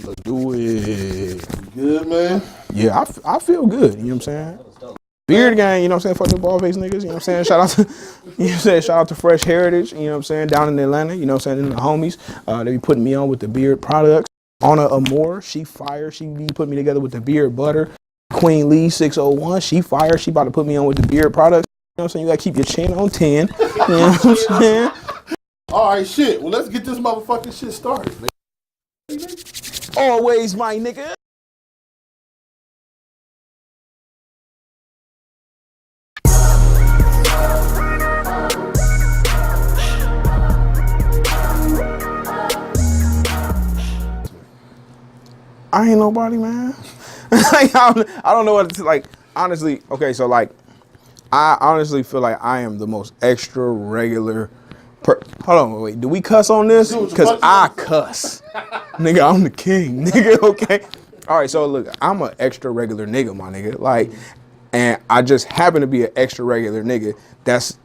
Let's do it. Good, man? Yeah, I feel good. You know what I'm saying? Beard gang, you know what I'm saying? Fuck the ball face niggas, you know what I'm saying? Shout out to, you know what I'm saying? Shout out to Fresh Heritage, you know what I'm saying? Down in Atlanta, you know what I'm saying? And the homies, they be putting me on with the beard products. Anna Amore, she fire. She be putting me together with the beard butter. Queen Lee 601, she fire. She about to put me on with the beard products. You know what I'm saying? You gotta keep your chin on 10. You know what I'm saying? All right, shit. Well, let's get this motherfucking shit started, man. Always, my nigga. I ain't nobody, man. Like, I don't know what to, like, honestly, okay, so, like, I honestly feel like I am the most extra regular hold on, wait, do we cuss on this? Because I cuss. Nigga, I'm the king, nigga, okay? All right, so, look, I'm an extra regular nigga, my nigga. Like, and I just happen to be an extra regular nigga that's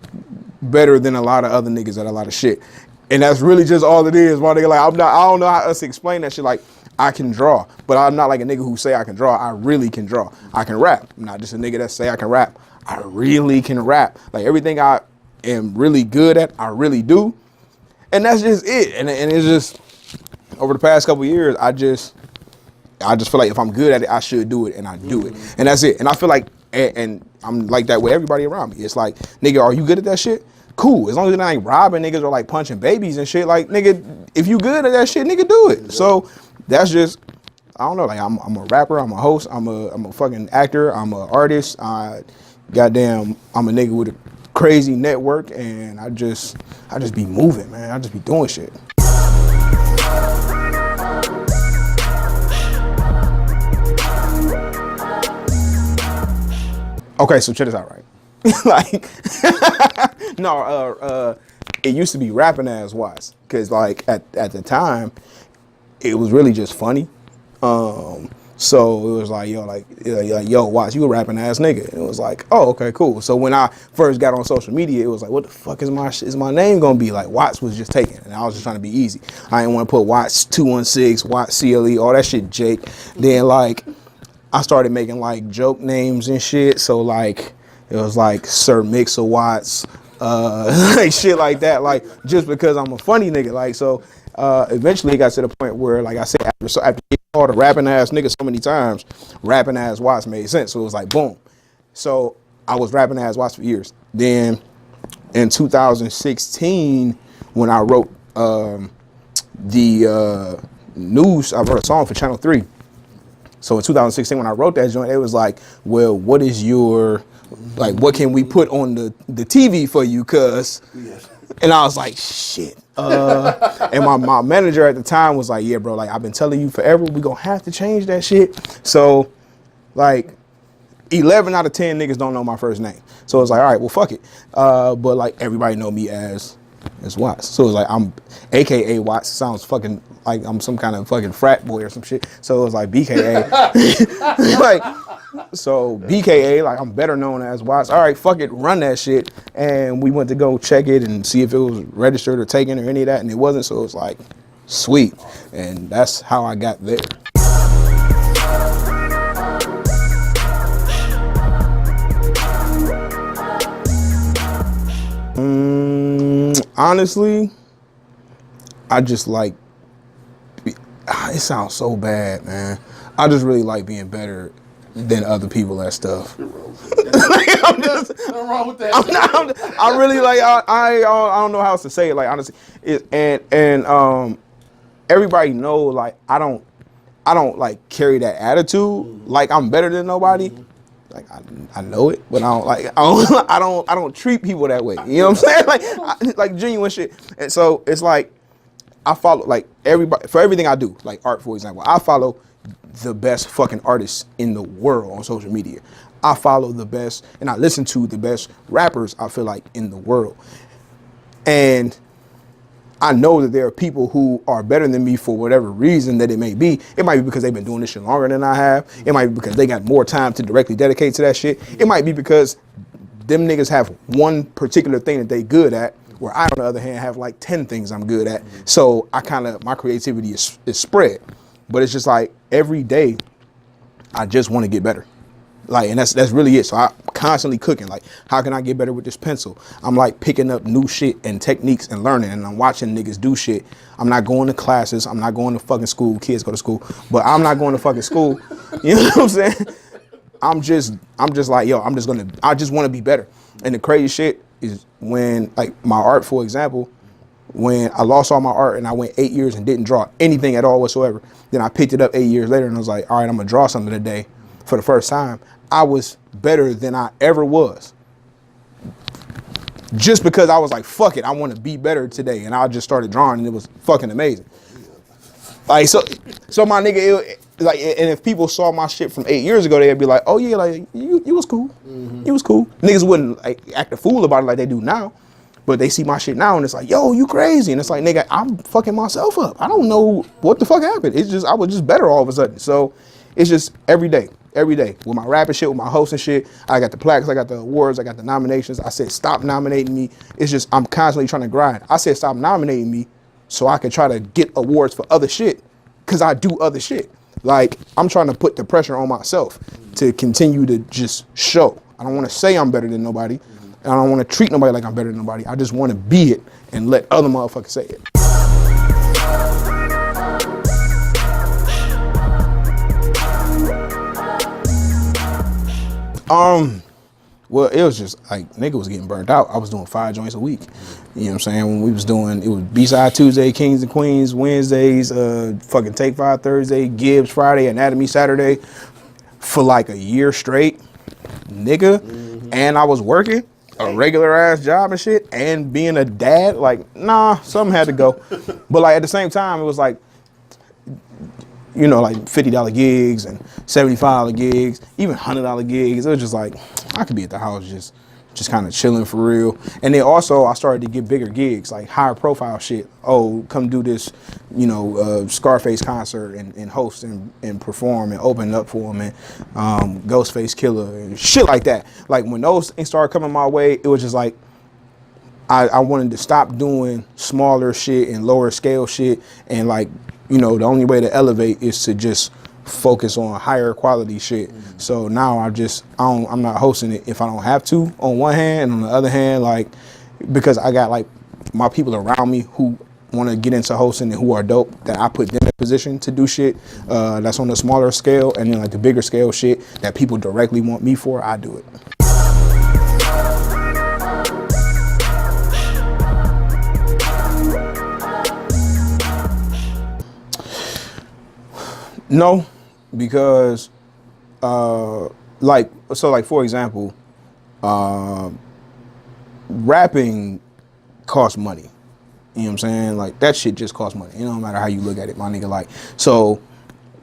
better than a lot of other niggas at a lot of shit. And that's really just all it is, my nigga. Like, I don't know how else to explain that shit. Like, I can draw, but I'm not like a nigga who say I can draw. I really can draw. I can rap. I'm not just a nigga that say I can rap. I really can rap. Like, everything I am really good at, I really do. And that's just it. And it's just, over the past couple years, I just feel like if I'm good at it, I should do it, and I do it. And that's it. And I feel like, and I'm like that with everybody around me. It's like, nigga, are you good at that shit? Cool. As long as you're not like robbing niggas or like punching babies and shit, like, nigga, if you good at that shit, nigga, do it. So that's just, I don't know, like, I'm a rapper, I'm a host, I'm a fucking actor, I'm an artist. Goddamn, I'm a nigga with a crazy network, and I just be moving, man. I just be doing shit. Okay, so check this out, right? Like, no, it used to be rapping as Watts, because like at the time, it was really just funny. So it was like, yo, Watts, you a rapping ass nigga. And it was like, oh, okay, cool. So when I first got on social media, it was like, what the fuck is my name gonna be? Like, Watts was just taken, and I was just trying to be easy. I didn't want to put Watts 216, Watts CLE, all that shit, Jake. Then like, I started making like joke names and shit. So like, it was like Sir Mix-a-Watts, like shit like that. Like, just because I'm a funny nigga. Like, so eventually it got to the point where, like I said, after getting called a rapping ass nigga so many times, rapping ass Watts made sense. So it was like, boom. So I was rapping ass Watts for years. Then in 2016, when I wrote the news, I wrote a song for Channel 3. So in 2016, when I wrote that joint, it was like, well, what is your, like, what can we put on the TV for you, cuz? Yes. And I was like, shit. And my manager at the time was like, yeah, bro, like, I've been telling you forever, we gonna have to change that shit. So, like, 11 out of 10 niggas don't know my first name. So it's like, all right, well, fuck it. But, like, everybody know me as Watts. So it's like, I'm AKA Watts. Sounds fucking like I'm some kind of fucking frat boy or some shit. So it was like BKA. Like, so BKA, like, I'm better known as Watts. All right, fuck it, run that shit. And we went to go check it and see if it was registered or taken or any of that, and it wasn't. So it was like, sweet. And that's how I got there. Honestly, I just like, it sounds so bad, man. I just really like being better than other people at stuff. Like, Nothing wrong with that. I really like, I don't know how else to say it, like, honestly. And everybody know, like, I don't like carry that attitude like I'm better than nobody. Like, I know it, but I don't treat people that way. You know what I'm saying? Like genuine shit. And so it's like, I follow, like, everybody, for everything I do, like art, for example, I follow the best fucking artists in the world on social media. I follow the best, and I listen to the best rappers, I feel like, in the world. And I know that there are people who are better than me for whatever reason that it may be. It might be because they've been doing this shit longer than I have. It might be because they got more time to directly dedicate to that shit. It might be because them niggas have one particular thing that they good at, where I, on the other hand, have like 10 things I'm good at. So I kind of, my creativity is spread. But it's just like every day, I just want to get better. Like, and that's really it. So I'm constantly cooking. Like, how can I get better with this pencil? I'm like picking up new shit and techniques and learning, and I'm watching niggas do shit. I'm not going to classes. I'm not going to fucking school. Kids go to school, but I'm not going to fucking school. You know what I'm saying? I'm just like, yo, I just want to be better. And the crazy shit is when, like, my art, for example, when I lost all my art and I went 8 years and didn't draw anything at all whatsoever, then I picked it up 8 years later and I was like, all right, I'm gonna draw something today. For the first time, I was better than I ever was. Just because I was like, fuck it, I want to be better today. And I just started drawing and it was fucking amazing. Like, so my nigga, like, and if people saw my shit from 8 years ago, they'd be like, oh yeah, like, you was cool. You was cool. Niggas wouldn't like act a fool about it like they do now. But they see my shit now and it's like, yo, you crazy. And it's like, nigga, I'm fucking myself up. I don't know what the fuck happened. It's just, I was just better all of a sudden. So it's just every day. With my rapping shit, with my hosting shit, I got the plaques, I got the awards, I got the nominations. I said, stop nominating me. It's just, I'm constantly trying to grind. I said, stop nominating me so I can try to get awards for other shit, because I do other shit. Like, I'm trying to put the pressure on myself to continue to just show. I don't want to say I'm better than nobody. And I don't want to treat nobody like I'm better than nobody. I just want to be it and let other motherfuckers say it. Well, it was just like, nigga was getting burnt out. I was doing 5 joints a week. You know what I'm saying? When we was doing, it was B-Side Tuesday, Kings and Queens Wednesdays, fucking Take 5 Thursday, Gibbs Friday, Anatomy Saturday, for like a year straight, nigga. And I was working a regular ass job and shit, and being a dad, like, nah, something had to go. But like, at the same time, it was like, you know, like $50 gigs and $75 gigs, even $100 gigs. It was just like, I could be at the house just kind of chilling for real. And then also I started to get bigger gigs, like higher profile shit. Oh, come do this, you know, Scarface concert and host and perform and open up for him, and Ghostface Killer and shit like that. Like, when those things started coming my way, it was just like, I wanted to stop doing smaller shit and lower scale shit, and like, you know, the only way to elevate is to just focus on higher quality shit. So now I'm not hosting it if I don't have to, on one hand, and on the other hand, like, because I got like my people around me who want to get into hosting and who are dope, that I put them in a position to do shit that's on the smaller scale, and then like the bigger scale shit that people directly want me for, I do it. No, because like for example, rapping costs money. You know what I'm saying? Like, that shit just costs money. It don't matter how you look at it, my nigga. Like, so,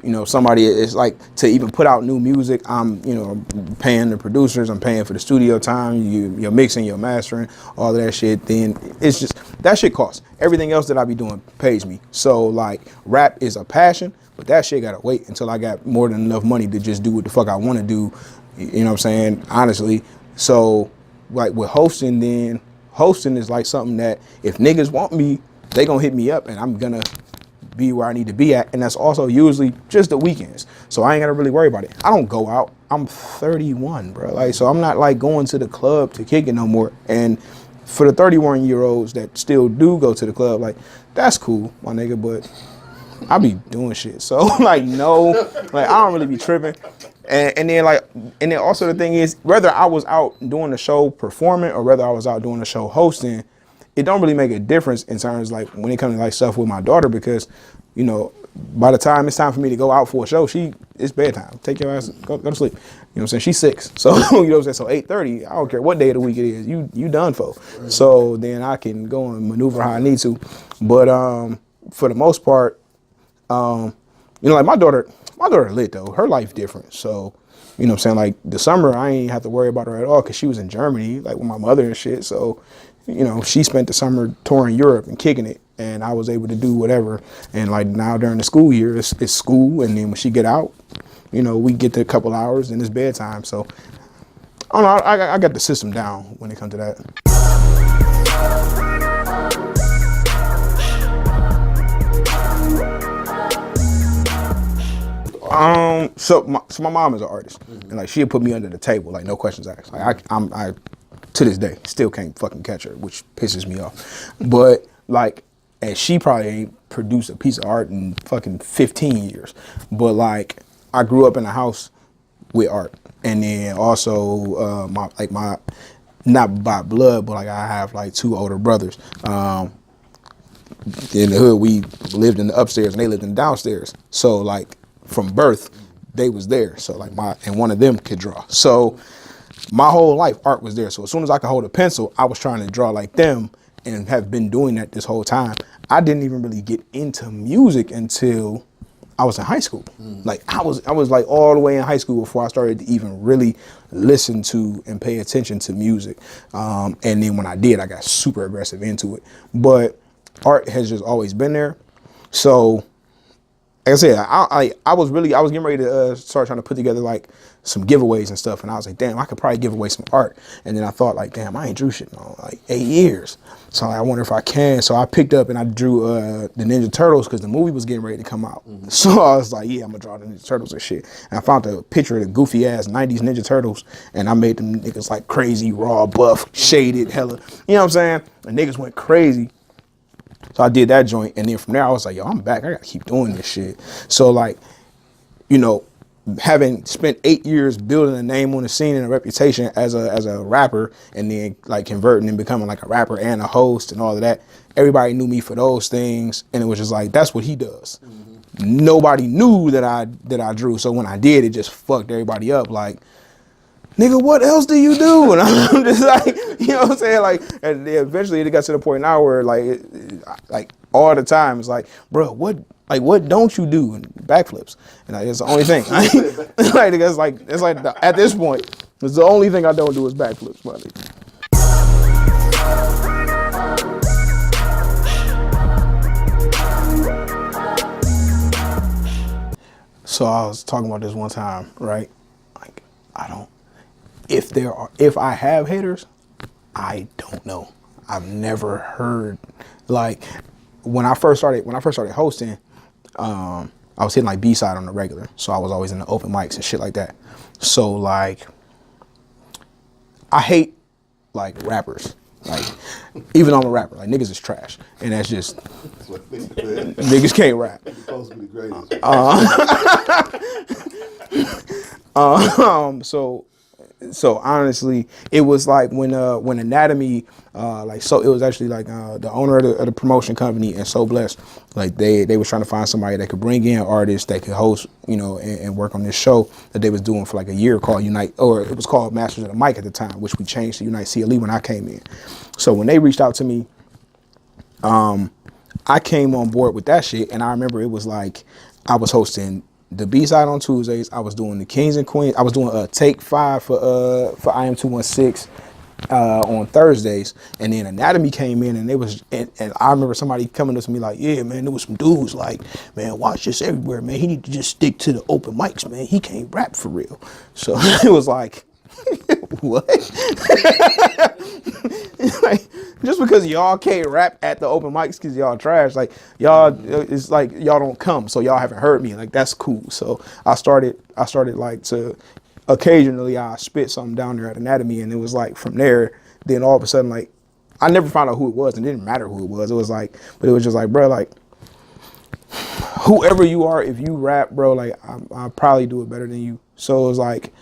you know, somebody is like, to even put out new music, I'm, you know, paying the producers, I'm paying for the studio time, you're mixing, you're mastering, all of that shit. Then it's just, that shit costs. Everything else that I be doing pays me. So like, rap is a passion, but that shit gotta wait until I got more than enough money to just do what the fuck I wanna do. You know what I'm saying? Honestly. So like with hosting, then hosting is like something that if niggas want me, they gonna hit me up and I'm gonna be where I need to be at. And that's also usually just the weekends. So I ain't gotta really worry about it. I don't go out. I'm 31, bro. Like, so I'm not like going to the club to kick it no more. And for the 31-year-olds that still do go to the club, like, that's cool, my nigga, but I be doing shit. So like, no, like, I don't really be tripping. And then also the thing is, whether I was out doing the show performing or whether I was out doing the show hosting, it don't really make a difference in terms, like, when it comes to like stuff with my daughter, because, you know, by the time it's time for me to go out for a show, it's bedtime. Take your ass, go to sleep. You know what I'm saying? She's 6. So, you know what I'm saying? So 8:30, I don't care what day of the week it is, you done for. Right. So then I can go and maneuver how I need to. But for the most part, you know, like my daughter lit though. Her life different. So, you know what I'm saying? Like the summer, I ain't have to worry about her at all because she was in Germany, like with my mother and shit. So, you know, she spent the summer touring Europe and kicking it, and I was able to do whatever. And like now during the school year, it's school, and then when she get out, you know, we get to a couple hours and it's bedtime. So, I don't know, I got the system down when it comes to that. So my mom is an artist, and like she'll put me under the table, like no questions asked. Like I to this day still can't fucking catch her, which pisses me off. But like, and she probably ain't produced a piece of art in fucking 15 years. But like, I grew up in a house with art, and then also my not by blood, but like I have like 2 older brothers. In the hood, we lived in the upstairs and they lived in the downstairs. So like from birth, they was there. So like and one of them could draw. So my whole life, art was there. So as soon as I could hold a pencil, I was trying to draw like them and have been doing that this whole time. I didn't even really get into music until I was in high school. Like I was like all the way in high school before I started to even really listen to and pay attention to music. And then when I did, I got super aggressive into it. But art has just always been there. So, like I said, I was getting ready to start trying to put together like some giveaways and stuff. And I was like, damn, I could probably give away some art. And then I thought like, damn, I ain't drew shit in like 8 years. So I wonder if I can. So I picked up and I drew the Ninja Turtles because the movie was getting ready to come out. So I was like, yeah, I'm gonna draw the Ninja Turtles and shit. And I found a picture of the goofy ass 90s Ninja Turtles and I made them niggas like crazy, raw, buff, shaded, hella, you know what I'm saying? And niggas went crazy. So I did that joint, and then from there I was like, yo, I'm back. I gotta keep doing this shit. So like, you know, having spent 8 years building a name on the scene and a reputation as a rapper, and then like converting and becoming like a rapper and a host and all of that, everybody knew me for those things, and it was just like, that's what he does. Nobody knew that I drew. So when I did, it just fucked everybody up. Like, nigga, what else do you do? And I'm just like, you know what I'm saying? Like, and then eventually it got to the point now where like all the time it's like, bro, what don't you do? And backflips, and like, it's the only thing. It's like at this point, it's the only thing I don't do is backflips, buddy. So I was talking about this one time, right? Like, if I have haters, I don't know. I've never heard, like, when I first started hosting, I was hitting like B-side on the regular. So I was always in the open mics and shit like that. So like, I hate like rappers. Like, even though I'm a rapper, like niggas is trash. And that's just, niggas can't rap. You're supposed to be the greatest. So honestly, it was like when Anatomy, so it was actually like the owner of the promotion company and So Blessed, like they was trying to find somebody that could bring in artists that could host, you know, and work on this show that they was doing for like a year called Unite, or it was called Masters of the Mic at the time, which we changed to Unite CLE when I came in. So when they reached out to me, I came on board with that shit, and I remember it was like I was hosting the B-side on Tuesdays. I was doing the Kings and Queens. I was doing Take 5 for IM 216 on Thursdays, and then Anatomy came in, and and I remember somebody coming up to me like, yeah, man, there was some dudes like, man, watch this everywhere, man. He need to just stick to the open mics, man. He can't rap for real. So it was like, what? Like, just because y'all can't rap at the open mics because y'all trash, like y'all, it's like y'all don't come, so y'all haven't heard me. Like, that's cool. So I started like to occasionally I spit something down there at Anatomy, and it was like from there, then all of a sudden, like, I never found out who it was, and it didn't matter who it was. It was like, but it was just like, bro, like, whoever you are, if you rap, bro, like I'll probably do it better than you. So it was like,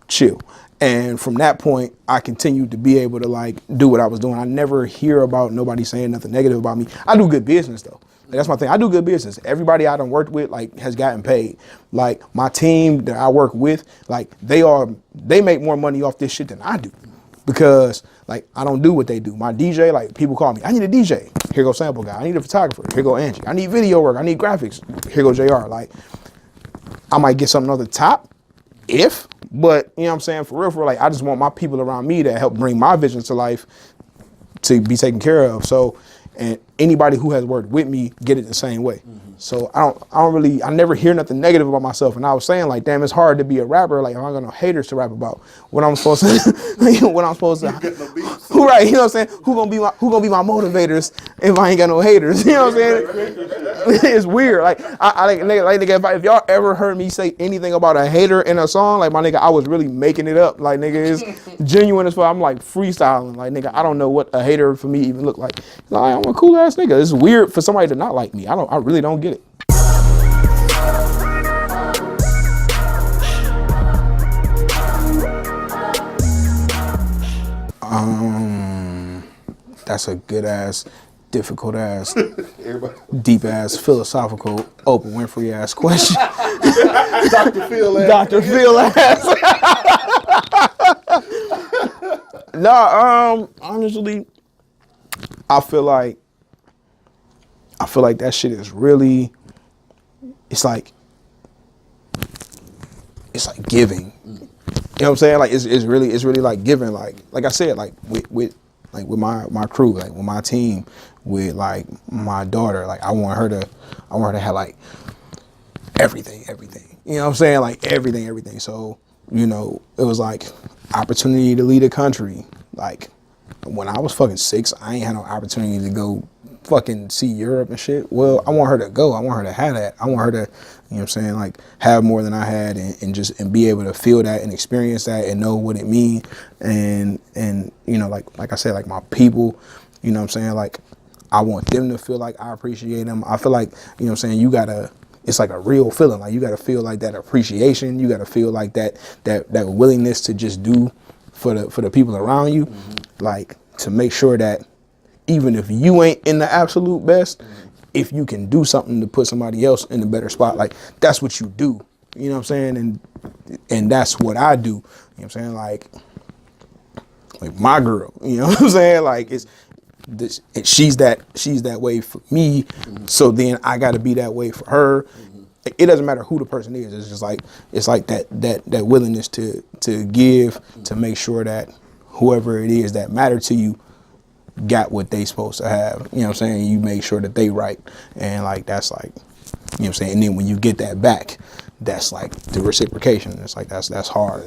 chill. And from that point, I continued to be able to like do what I was doing. I never hear about nobody saying nothing negative about me. I do good business though. Like, that's my thing. I do good business. Everybody I done worked with like has gotten paid. Like my team that I work with, like they make more money off this shit than I do. Because like I don't do what they do. My DJ, like people call me, I need a DJ. Here go sample guy. I need a photographer. Here go Angie. I need video work. I need graphics. Here go JR. Like I might get something on the top but you know what I'm saying, for real, like I just want my people around me to help bring my vision to life to be taken care of. So, and anybody who has worked with me get it the same way. So I never hear nothing negative about myself. And I was saying like, damn, it's hard to be a rapper. Like, I'm got no haters to rap about. What I'm supposed to, who, right? You know what I'm saying? Who gonna be my motivators if I ain't got no haters? You know what I'm saying? It's weird. Like nigga, if y'all ever heard me say anything about a hater in a song, like my nigga, I was really making it up. Like nigga, it's genuine as fuck. I'm like freestyling. Like nigga, I don't know what a hater for me even look like. Like, I'm a cool ass nigga. It's weird for somebody to not like me. I really don't get it. That's a good ass, difficult ass, deep ass, philosophical, Oprah Winfrey ass question. Dr. Phil ass. Dr. Phil ass. Nah, honestly, I feel like that shit is really, it's like giving. You know what I'm saying? Like it's really like giving. Like I said, like with my crew, like with my team, with like my daughter, like I want her to have like everything. You know what I'm saying? Like everything. So, you know, it was like opportunity to lead a country. Like when I was fucking 6, I ain't had no opportunity to go fucking see Europe and shit. Well, I want her to go. I want her to have that. I want her to, you know what I'm saying, like have more than I had and be able to feel that and experience that and know what it means. And you know, like I said, like my people, you know what I'm saying, like I want them to feel like I appreciate them. I feel like, you know what I'm saying, it's like a real feeling. Like you gotta feel like that appreciation. You gotta feel like that willingness to just do for the people around you, like to make sure that even if you ain't in the absolute best, if you can do something to put somebody else in a better spot, like that's what you do. You know what I'm saying? And that's what I do. You know what I'm saying? Like my girl, you know what I'm saying? Like she's that way for me. So then I gotta be that way for her. It doesn't matter who the person is. It's just like that willingness to give, to make sure that whoever it is that matter to you got what they supposed to have. You know what I'm saying? You make sure that they right. And like that's like, you know what I'm saying? And then when you get that back, that's like the reciprocation. It's like that's hard.